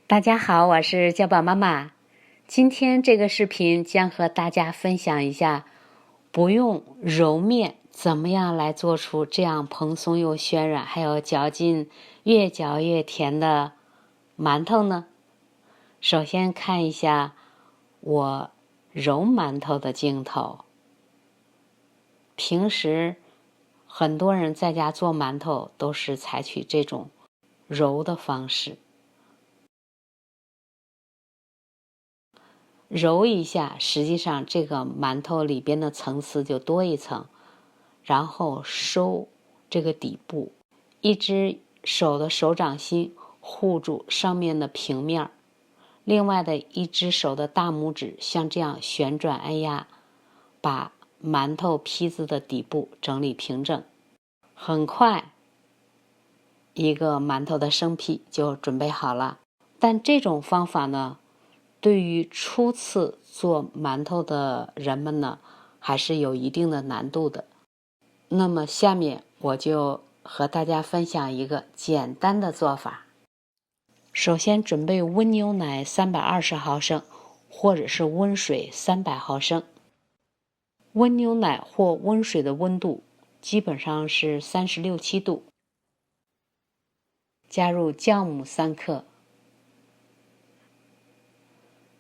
大家好，我是教宝妈妈。今天这个视频将和大家分享一下，不用揉面，怎么样来做出这样蓬松又暄软，还有嚼劲越嚼越甜的馒头呢？首先看一下我揉馒头的镜头。平时很多人在家做馒头都是采取这种揉的方式。揉一下，实际上这个馒头里边的层次就多一层，然后收这个底部，一只手的手掌心护住上面的平面，另外的一只手的大拇指像这样旋转按压，把馒头坯子的底部整理平整。很快，一个馒头的生坯就准备好了。但这种方法呢，对于初次做馒头的人们呢，还是有一定的难度的。那么下面我就和大家分享一个简单的做法。首先准备温牛奶320毫升，或者是温水300毫升。温牛奶或温水的温度基本上是36、7度。加入酵母3克。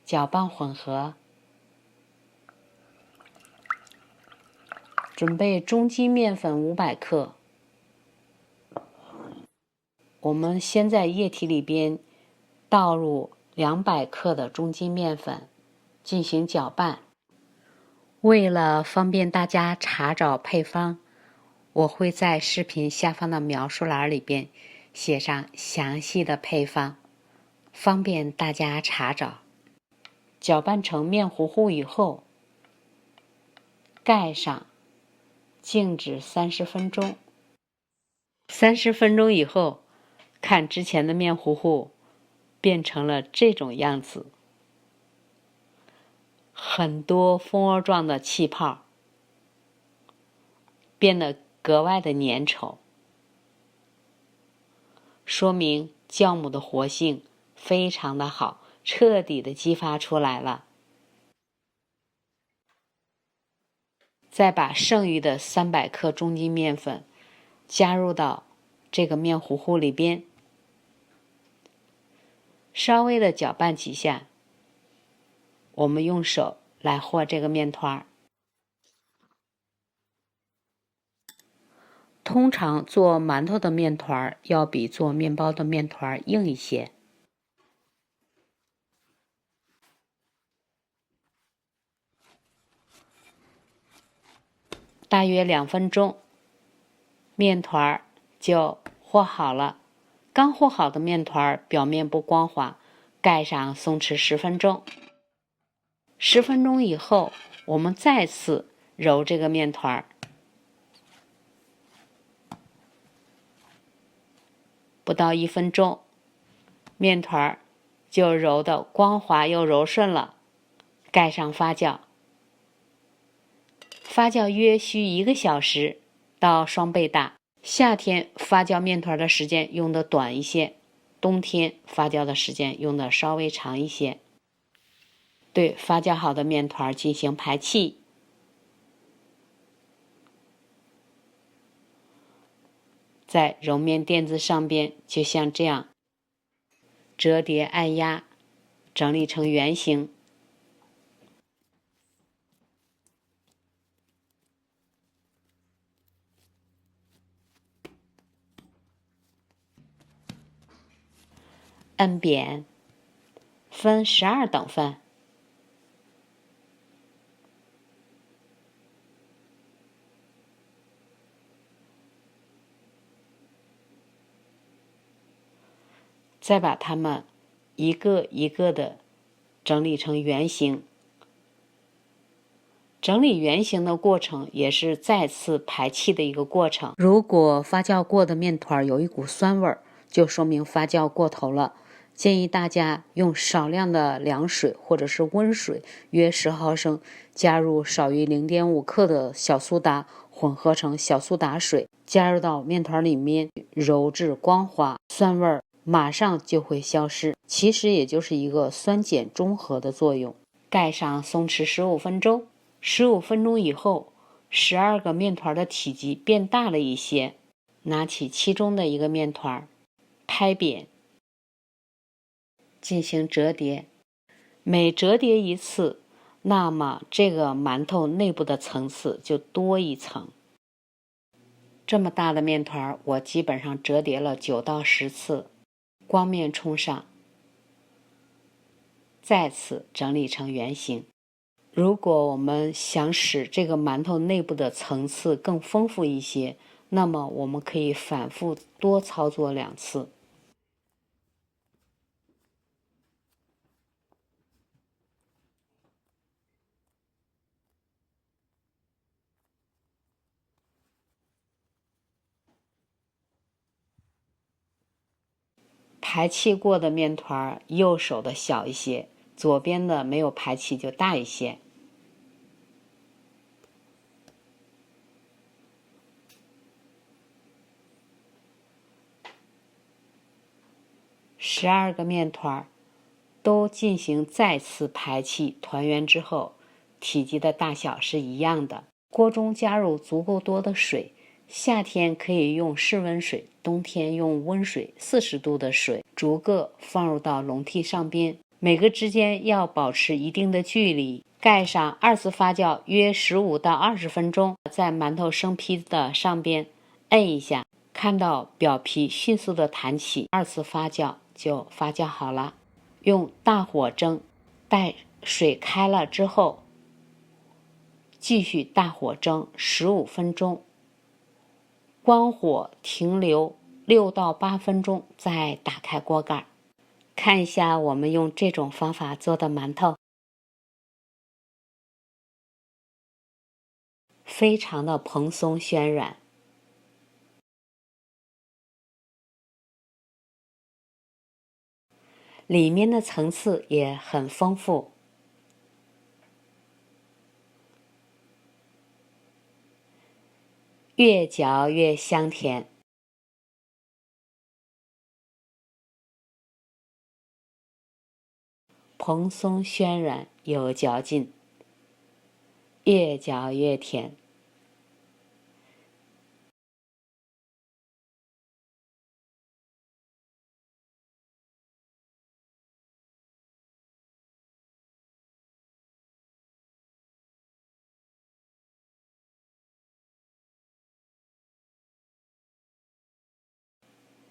搅拌混合，准备中筋面粉500克。我们先在液体里边倒入200克的中筋面粉，进行搅拌。为了方便大家查找配方，我会在视频下方的描述栏里边写上详细的配方，方便大家查找。搅拌成面糊糊以后，盖上，静止30分钟。30分钟以后，看之前的面糊糊变成了这种样子，很多蜂窝状的气泡，变得格外的粘稠，说明酵母的活性非常的好，彻底的激发出来了。再把剩余的300克中筋面粉加入到这个面糊糊里边，稍微的搅拌几下，我们用手来和这个面团。通常做馒头的面团要比做面包的面团硬一些。大约2分钟，面团就和好了。刚和好的面团表面不光滑，盖上松弛10分钟。10分钟以后，我们再次揉这个面团，不到1分钟，面团就揉得光滑又柔顺了。盖上发酵，发酵约需1个小时到双倍大。夏天发酵面团的时间用的短一些，冬天发酵的时间用的稍微长一些。对发酵好的面团进行排气。在揉面垫子上边，就像这样折叠按压，整理成圆形。摁扁，分12等份。再把它们一个一个的整理成圆形。整理圆形的过程也是再次排气的一个过程。如果发酵过的面团有一股酸味，就说明发酵过头了。建议大家用少量的凉水或者是温水，约10毫升，加入少于0.5克的小苏打，混合成小苏打水，加入到面团里面，揉至光滑，酸味马上就会消失，其实也就是一个酸碱中和的作用。盖上松弛15分钟，15分钟以后，12个面团的体积变大了一些，拿起其中的一个面团，拍扁，进行折叠。每折叠一次，那么这个馒头内部的层次就多一层。这么大的面团，我基本上折叠了9到10次，光面冲上，再次整理成圆形。如果我们想使这个馒头内部的层次更丰富一些，那么我们可以反复多操作2次。排气过的面团，右手的小一些，左边的没有排气就大一些。12个面团都进行再次排气团圆之后，体积的大小是一样的。锅中加入足够多的水，夏天可以用室温水，冬天用温水40度的水，逐个放入到笼屉上边，每个之间要保持一定的距离。盖上2次发酵约15到20分钟，在馒头生坯的上边摁一下，看到表皮迅速的弹起，2次发酵就发酵好了。用大火蒸，待水开了之后，继续大火蒸15分钟，关火停留6到8分钟，再打开锅盖。看一下我们用这种方法做的馒头，非常的蓬松暄软，里面的层次也很丰富，越嚼越香甜。蓬松暄软有嚼劲，越嚼越甜。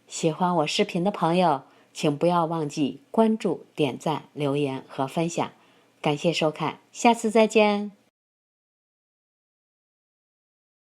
喜欢我视频的朋友，请不要忘记关注、点赞、留言和分享。感谢收看，下次再见。